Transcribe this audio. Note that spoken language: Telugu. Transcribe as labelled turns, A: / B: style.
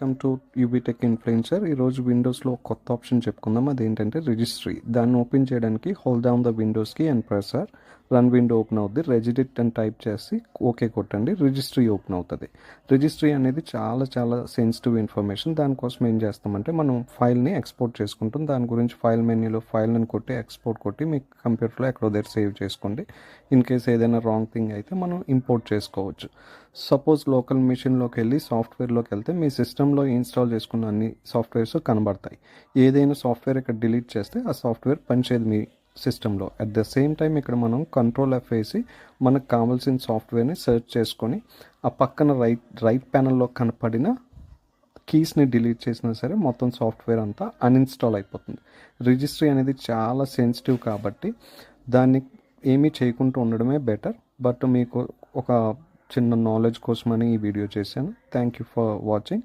A: Welcome to యూబీటెక్ influencer. ఈరోజు విండోస్లో కొత్త ఆప్షన్ చెప్పుకుందాం. అదేంటంటే రిజిస్ట్రీ. దాన్ని ఓపెన్ చేయడానికి హోల్డ్ డౌన్ ద విండోస్కి and press R run window open అవుద్ది. రెజిడిట్ అని టైప్ చేసి ఓకే కొట్టండి, రిజిస్ట్రీ ఓపెన్ అవుతుంది. రిజిస్ట్రీ అనేది చాలా చాలా సెన్సిటివ్ ఇన్ఫర్మేషన్. దానికోసం ఏం చేస్తామంటే మనం ఫైల్ని ఎక్స్పోర్ట్ చేసుకుంటాం. దాని గురించి ఫైల్ మెన్యూలో ఫైల్ అని కొట్టి ఎక్స్పోర్ట్ కొట్టి మీ కంప్యూటర్లో ఎక్కడో దగ్గర సేవ్ చేసుకోండి. ఇన్ కేస్ ఏదైనా రాంగ్ థింగ్ అయితే మనం ఇంపోర్ట్ చేసుకోవచ్చు. సపోజ్ లోకల్ మిషన్లోకి వెళ్ళి సాఫ్ట్వేర్లోకి వెళ్తే మీ సిస్టంలో ఇన్స్టాల్ చేసుకున్న అన్ని సాఫ్ట్వేర్స్ కనబడతాయి. ఏదైనా సాఫ్ట్వేర్ ఇక్కడ డిలీట్ చేస్తే ఆ సాఫ్ట్వేర్ పనిచేయదు మీ సిస్టంలో. అట్ ద సేమ్ టైం ఇక్కడ మనం కంట్రోల్ ఎఫ్ వేసి మనకు కావాల్సిన సాఫ్ట్వేర్ని సెర్చ్ చేసుకొని ఆ పక్కన రైట్ ప్యానల్లో కనపడిన కీస్ని డిలీట్ చేసినా సరే మొత్తం సాఫ్ట్వేర్ అంతా అన్ఇన్స్టాల్ అయిపోతుంది. రిజిస్ట్రీ అనేది చాలా సెన్సిటివ్ కాబట్టి దాన్ని ఏమీ చేయకుండా ఉండడమే బెటర్. బట్ మీకు ఒక చిన్న నాలెడ్జ్ కోసమని ఈ వీడియో చేశాను. Thank you for watching.